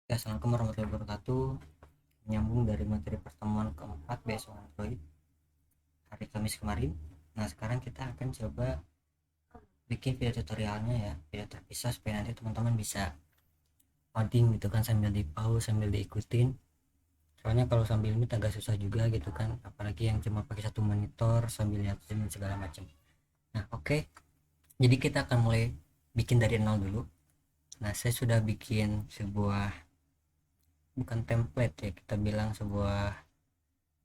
Ya, assalamualaikum warahmatullahi wabarakatuh. Menyambung dari materi pertemuan keempat besok Android hari Kamis kemarin. Nah, sekarang kita akan coba bikin video tutorialnya ya, video terpisah supaya nanti teman-teman bisa coding gitu kan sambil di pause, sambil diikutin. Soalnya kalau sambil ini agak susah juga gitu kan, apalagi yang cuma pakai satu monitor sambil lihat Zoom dan segala macam. Nah, oke. Jadi kita akan mulai bikin dari nol dulu. Nah, saya sudah bikin sebuah, bukan template ya, kita bilang sebuah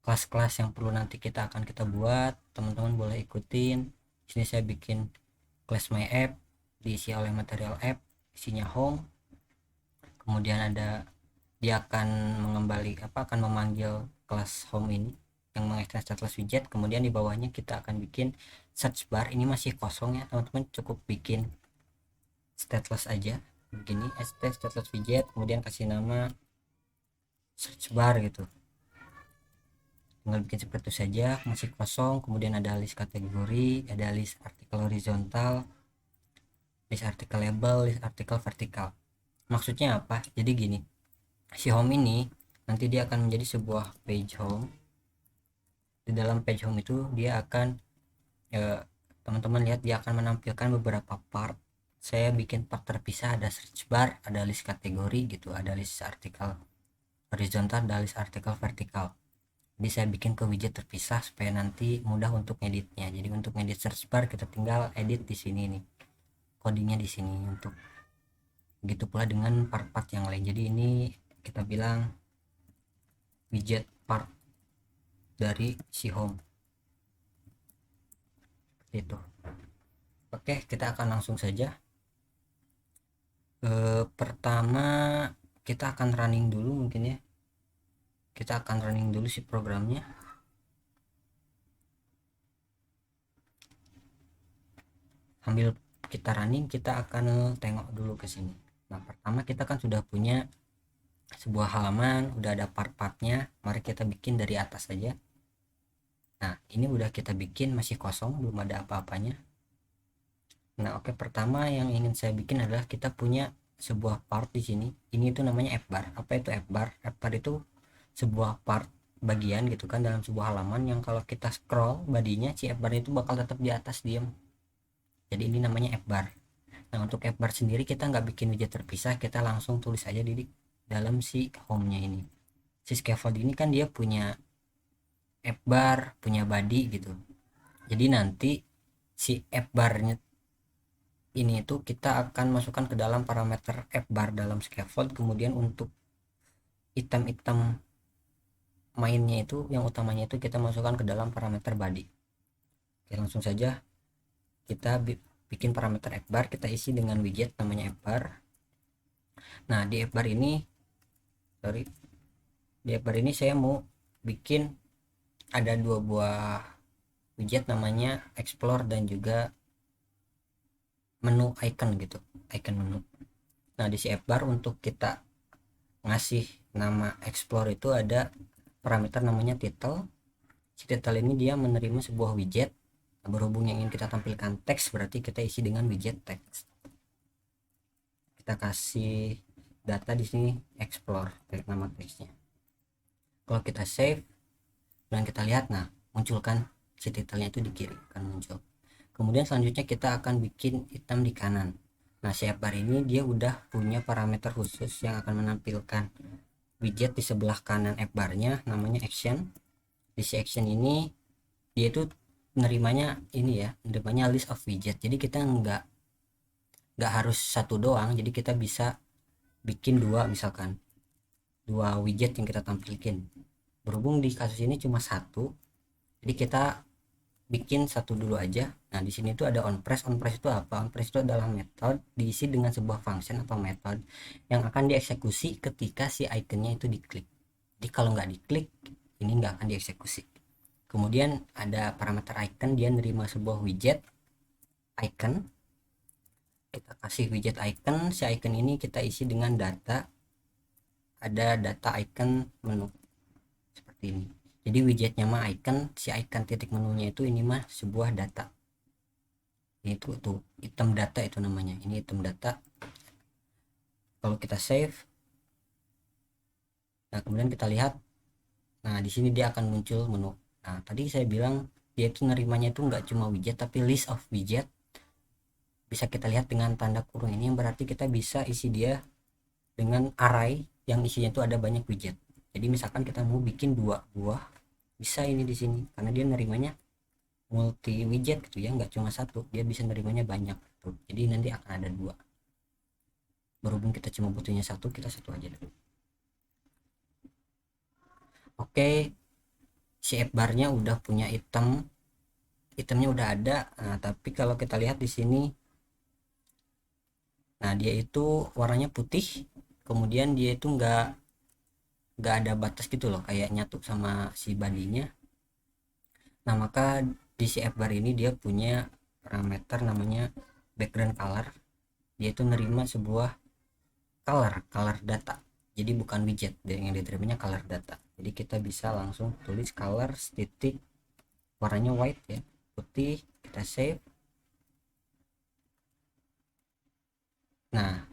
kelas-kelas yang perlu nanti kita buat. Teman-teman boleh ikutin. Sini saya bikin class my app, diisi oleh material app, isinya home, kemudian ada, dia akan akan memanggil kelas home ini yang mengekstrak stateless widget. Kemudian di bawahnya kita akan bikin search bar. Ini masih kosong ya teman-teman, cukup bikin stateless aja begini, stateless widget, kemudian kasih nama search bar gitu, tinggal bikin seperti itu saja, masih kosong. Kemudian ada list kategori, ada list artikel horizontal, list artikel label, list artikel vertikal. Maksudnya apa? Jadi gini, si home ini nanti dia akan menjadi sebuah page home. Di dalam page home itu dia akan, teman-teman lihat, dia akan menampilkan beberapa part. Saya bikin part terpisah, ada search bar, ada list kategori gitu, ada list artikel horizontal, ada list artikel vertikal. Jadi saya bikin ke widget terpisah supaya nanti mudah untuk editnya. Jadi untuk edit search bar kita tinggal edit di sini nih, codingnya di sini. Untuk begitu pula dengan part-part yang lain. Jadi ini kita bilang widget part dari si home seperti itu. Oke, kita akan langsung saja. Pertama kita akan running dulu mungkin ya. Kita akan running dulu si programnya. Sambil kita running, kita akan tengok dulu ke sini. Nah, pertama kita kan sudah punya sebuah halaman, udah ada part-partnya. Mari kita bikin dari atas saja. Nah, ini udah kita bikin, masih kosong, belum ada apa-apanya. Nah, oke, pertama yang ingin saya bikin adalah kita punya sebuah part di sini. Ini itu namanya app bar. Apa itu app bar? App bar itu sebuah part, bagian gitu kan dalam sebuah halaman yang kalau kita scroll badinya, si app bar itu bakal tetap di atas diam. Jadi ini namanya app bar. Nah, untuk app bar sendiri kita nggak bikin widget terpisah, kita langsung tulis aja di dalam si home-nya ini. Si scaffold ini kan dia punya app bar, punya body gitu. Jadi nanti si app barnya ini itu kita akan masukkan ke dalam parameter app bar dalam scaffold. Kemudian untuk item-item mainnya itu, yang utamanya itu kita masukkan ke dalam parameter body. Oke, langsung saja kita bikin parameter app bar, kita isi dengan widget namanya app bar. Nah, di app bar ini, saya mau bikin ada dua buah widget namanya explore dan juga menu icon gitu, icon menu. Nah, di si app bar untuk kita ngasih nama explore itu ada parameter namanya title. Si title ini dia menerima sebuah widget. Berhubung yang ingin kita tampilkan teks, berarti kita isi dengan widget teks. Kita kasih data di sini explore, nama teksnya. Kalau kita save dan kita lihat, nah munculkan si titelnya itu di kiri akan muncul. Kemudian selanjutnya kita akan bikin item di kanan. Nah, si bar ini dia udah punya parameter khusus yang akan menampilkan widget di sebelah kanan app barnya namanya action. Di si action ini dia itu menerimanya ini ya, menerimanya list of widget. Jadi kita nggak harus satu doang, jadi kita bisa bikin dua, misalkan dua widget yang kita tampilkan. Berhubung di kasus ini cuma satu, jadi kita bikin satu dulu aja. Nah, di sini tuh ada onPress. OnPress itu apa? OnPress itu adalah metode diisi dengan sebuah function atau metode yang akan dieksekusi ketika si iconnya itu diklik. Jadi kalau nggak diklik, ini nggak akan dieksekusi. Kemudian ada parameter icon, dia nerima sebuah widget icon. Kita kasih widget icon, si icon ini kita isi dengan data. Ada data icon menu seperti ini. Jadi widgetnya mah icon, si icon titik menunya itu ini mah sebuah data. Itu tuh item data itu namanya. Ini item data. Kalau kita save, Nah kemudian kita lihat, nah di sini dia akan muncul menu. Nah tadi saya bilang dia itu nerimanya itu nggak cuma widget tapi list of widget. Bisa kita lihat dengan tanda kurung ini, yang berarti kita bisa isi dia dengan array yang isinya itu ada banyak widget. Jadi misalkan kita mau bikin 2 buah, bisa ini di sini karena dia nerimanya multi widget gitu ya, nggak cuma satu, dia bisa nerimanya banyak gitu. Jadi nanti akan ada 2. Berhubung kita cuma butuhnya satu, kita satu aja dulu. Oke, si app barnya udah punya itemnya udah ada. Nah tapi kalau kita lihat di sini, nah dia itu warnanya putih, kemudian dia itu nggak ada batas gitu loh, kayak nyatu sama si badinya. Nah maka di si app bar ini dia punya parameter namanya background color. Dia itu nerima sebuah color data, jadi bukan widget, yang diterimanya color data. Jadi kita bisa langsung tulis color titik warnanya white ya, putih, kita save. Nah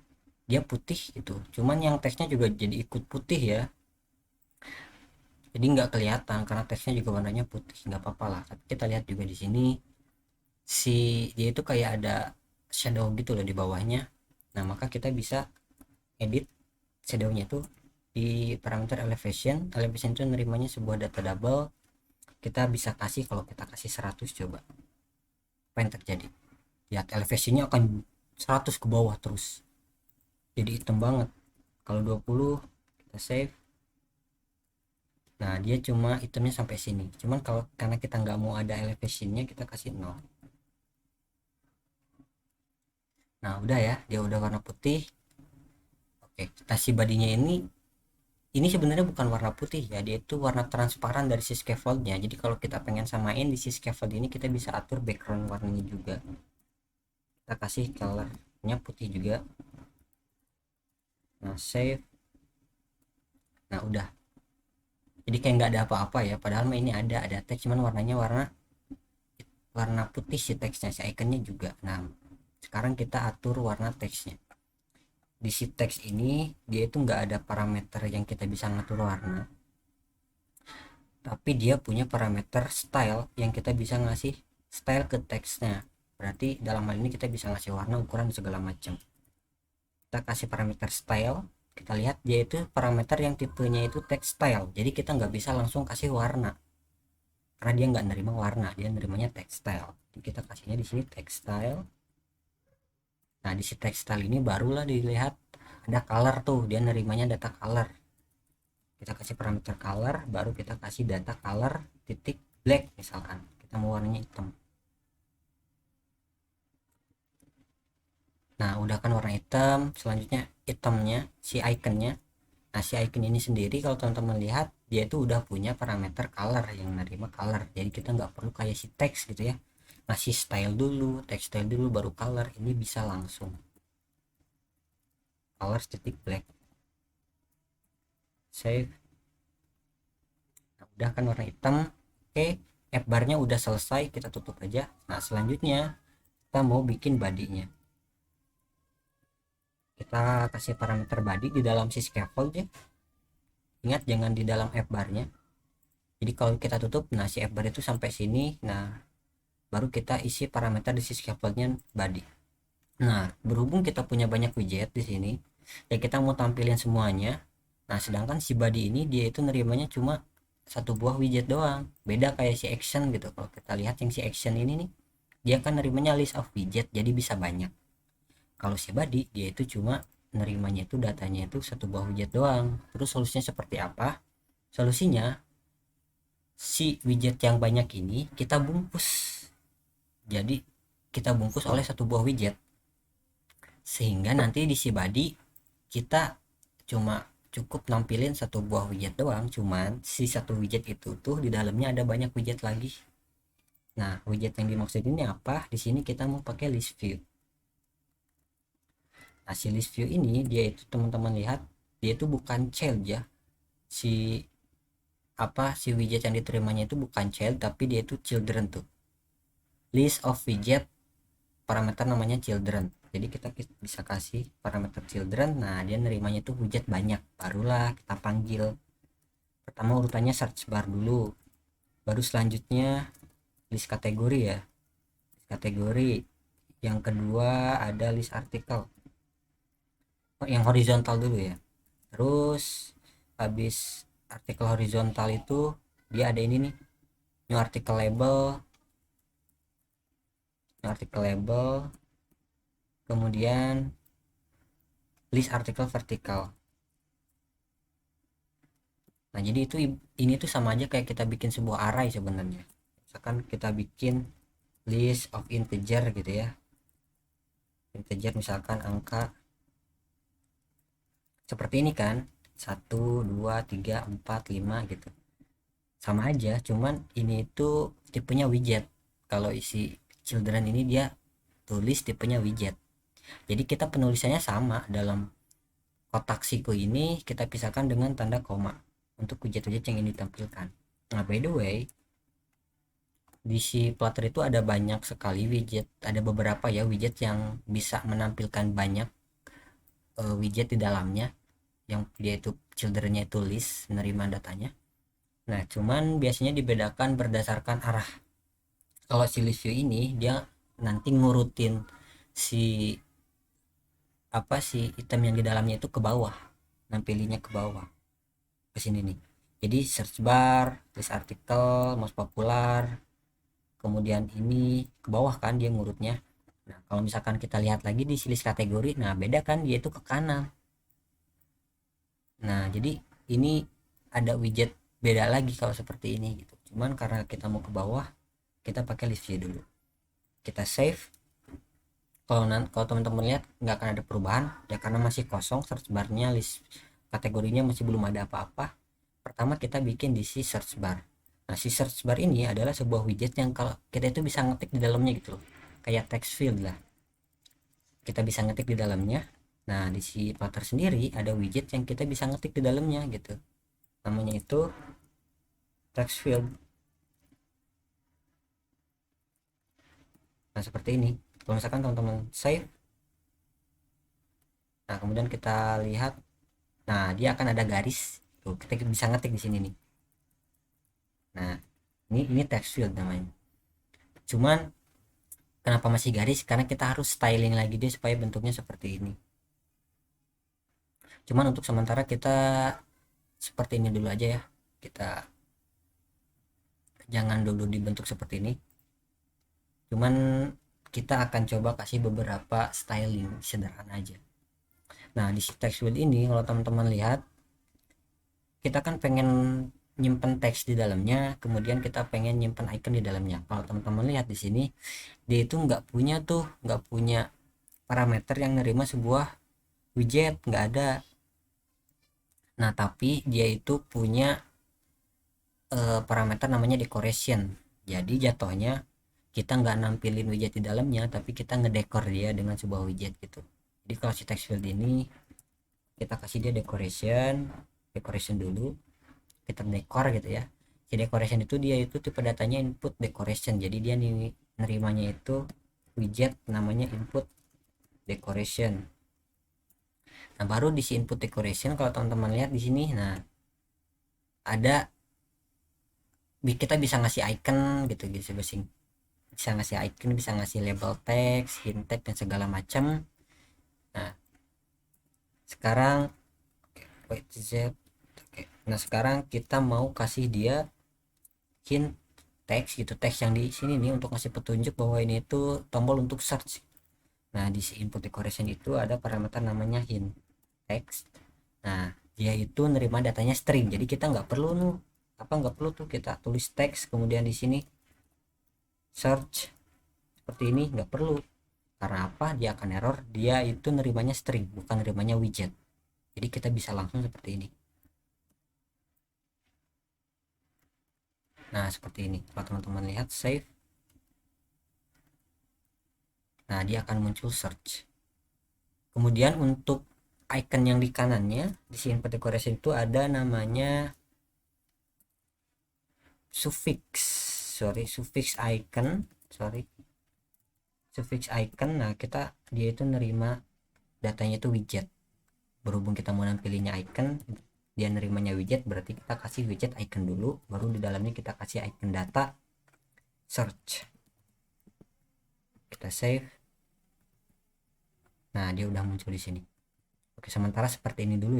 dia putih itu, cuman yang teksnya juga jadi ikut putih ya, jadi nggak kelihatan karena teksnya juga warnanya putih, nggak apa-apa lah. Tapi kita lihat juga di sini si dia itu kayak ada shadow gitu loh di bawahnya. Nah maka kita bisa edit shadownya itu di parameter elevation itu nerimanya sebuah data double. Kita bisa kasih, kalau kita kasih 100, coba apa yang terjadi. Lihat elevationnya akan 100 ke bawah terus, jadi hitam banget. Kalau 20 kita save, nah dia cuma itemnya sampai sini. Cuman kalau karena kita nggak mau ada elevationnya, kita kasih 0. Nah udah ya, dia udah warna putih. Oke, kita si badinya ini sebenarnya bukan warna putih ya, dia itu warna transparan dari si scaffoldnya. Jadi kalau kita pengen samain di si scaffold ini, kita bisa atur background warnanya juga. Kita kasih colornya putih juga. Nah save. Nah udah, jadi kayak nggak ada apa-apa ya, padahal mah ini ada teks, cuman warnanya warna warna putih si teksnya, si ikonnya juga. Nah sekarang kita atur warna teksnya. Di si teks ini dia itu nggak ada parameter yang kita bisa ngatur warna, tapi dia punya parameter style yang kita bisa ngasih style ke teksnya. Berarti dalam hal ini kita bisa ngasih warna, ukuran, segala macam. Kita kasih parameter style, kita lihat dia itu parameter yang tipenya itu text style, jadi kita nggak bisa langsung kasih warna karena dia nggak nerima warna, dia nerimanya text style. Jadi kita kasihnya di sini text style. Nah di si text style ini barulah dilihat ada color tuh, dia nerimanya data color. Kita kasih parameter color, baru kita kasih data color titik black, misalkan kita mau warnanya hitam. Nah udah kan warna hitam, selanjutnya itemnya si iconnya. Nah si icon ini sendiri kalau teman-teman lihat, dia itu udah punya parameter color yang nerima color, jadi kita nggak perlu kayak si teks gitu ya, ngasih style dulu, text style dulu, baru color. Ini bisa langsung color titik black, save. Nah, udah kan warna hitam. Oke, app barnya udah selesai, kita tutup aja. Nah selanjutnya kita mau bikin badinya. Kita kasih parameter body di dalam si scaffold ya, ingat jangan di dalam app barnya. Jadi kalau kita tutup, nah si app bar itu sampai sini. Nah baru kita isi parameter di si scaffoldnya body. Nah berhubung kita punya banyak widget di sini ya, kita mau tampilin semuanya. Nah sedangkan si body ini dia itu nerimanya cuma satu buah widget doang, beda kayak si action gitu. Kalau kita lihat yang si action ini nih, dia kan nerimanya list of widget, jadi bisa banyak. Kalau si body dia itu cuma nerimanya itu datanya itu satu buah widget doang. Terus solusinya seperti apa? Solusinya, si widget yang banyak ini kita bungkus. Jadi kita bungkus oleh satu buah widget, sehingga nanti di si body kita cuma cukup nampilin satu buah widget doang. Cuman si satu widget itu tuh di dalamnya ada banyak widget lagi. Nah widget yang dimaksud ini apa? Di sini kita mau pakai list view. Nah si list view ini dia itu, teman-teman lihat, dia itu bukan child ya. Si widget yang diterimanya itu bukan child, tapi dia itu children tuh. List of widget, parameter namanya children. Jadi kita bisa kasih parameter children. Nah dia nerimanya tuh widget banyak, barulah kita panggil Pertama urutannya search bar dulu, baru selanjutnya list kategori ya, list kategori. Yang kedua ada list artikel, yang horizontal dulu ya. Terus habis artikel horizontal itu dia ada ini nih, new article label, kemudian list artikel vertikal. Nah jadi itu, ini tuh sama aja kayak kita bikin sebuah array sebenarnya. Misalkan kita bikin list of integer gitu ya, integer misalkan angka seperti ini kan, 1 2 3 4 5 gitu, sama aja, cuman ini itu tipenya widget. Kalau isi children ini dia tulis tipenya widget, jadi kita penulisannya sama. Dalam kotak siku ini kita pisahkan dengan tanda koma untuk widget-widget yang ini ditampilkan. Nah by the way, di si Flutter itu ada banyak sekali widget, ada beberapa ya widget yang bisa menampilkan banyak widget di dalamnya, yang dia itu childrennya itu list, menerima datanya. Nah cuman biasanya dibedakan berdasarkan arah. Kalau si list view ini dia nanti ngurutin si si item yang di dalamnya itu ke bawah, nampilinnya ke bawah ke sini nih. Jadi search bar, list artikel, most popular, kemudian ini ke bawah kan dia ngurutnya. Nah kalau misalkan kita lihat lagi di list kategori, nah beda kan, dia itu ke kanan. Nah jadi ini ada widget beda lagi kalau seperti ini gitu. Cuman karena kita mau ke bawah, kita pakai list view dulu, kita save. Kalau teman-teman lihat nggak akan ada perubahan ya, karena masih kosong search barnya, list kategorinya masih belum ada apa-apa. Pertama kita bikin di si search bar. Nah si search bar ini adalah sebuah widget yang kalau kita itu bisa ngetik di dalamnya gitu loh, kayak text field lah, kita bisa ngetik di dalamnya. Nah di si Flutter sendiri ada widget yang kita bisa ngetik di dalamnya gitu, namanya itu text field. Nah seperti ini. Kalau misalkan teman-teman save, nah kemudian kita lihat, nah dia akan ada garis tuh, kita bisa ngetik di sini nih. Nah ini text field namanya. Cuman kenapa masih garis, karena kita harus styling lagi dia supaya bentuknya seperti ini. Cuman untuk sementara kita seperti ini dulu aja ya, kita jangan dulu dibentuk seperti ini. Cuman kita akan coba kasih beberapa styling sederhana aja. Nah di text field ini kalau teman-teman lihat, kita kan pengen nyimpen teks di dalamnya, kemudian kita pengen nyimpen icon di dalamnya. Kalau teman-teman lihat di sini, dia itu nggak punya parameter yang nerima sebuah widget, nggak ada. Nah tapi dia itu punya parameter namanya decoration. Jadi jatuhnya kita nggak nampilin widget di dalamnya, tapi kita ngedekor dia dengan sebuah widget gitu. Jadi kalau si text field ini kita kasih dia decoration dulu, kita dekor gitu ya. Si decoration itu dia itu tipe datanya input decoration, jadi dia nih nerimanya itu widget namanya input decoration. Nah baru di si input decoration kalau teman-teman lihat di sini, nah ada kita bisa ngasih icon gitu gitu, bisa ngasih icon, bisa ngasih label teks, hint tag dan segala macam. Nah sekarang wait z oke. Nah sekarang kita mau kasih dia hint teks gitu, teks yang di sini nih untuk ngasih petunjuk bahwa ini itu tombol untuk search. Nah di si input decoration itu ada parameter namanya hint text. Nah dia itu nerima datanya string, jadi kita nggak perlu tuh kita tulis teks kemudian di sini search seperti ini, nggak perlu. Karena apa? Dia akan error, dia itu nerimanya string bukan nerimanya widget. Jadi kita bisa langsung seperti ini. Nah seperti ini. Kalau teman-teman lihat save, nah dia akan muncul search. Kemudian untuk icon yang di kanannya di sini input decoration itu ada namanya suffix icon. Nah dia itu nerima datanya itu widget, berhubung kita mau nampilinnya icon, dia nerimanya widget, berarti kita kasih widget icon dulu, baru di dalamnya kita kasih icon data search, kita save. Nah, dia udah muncul di sini. Oke, sementara seperti ini dulu ya.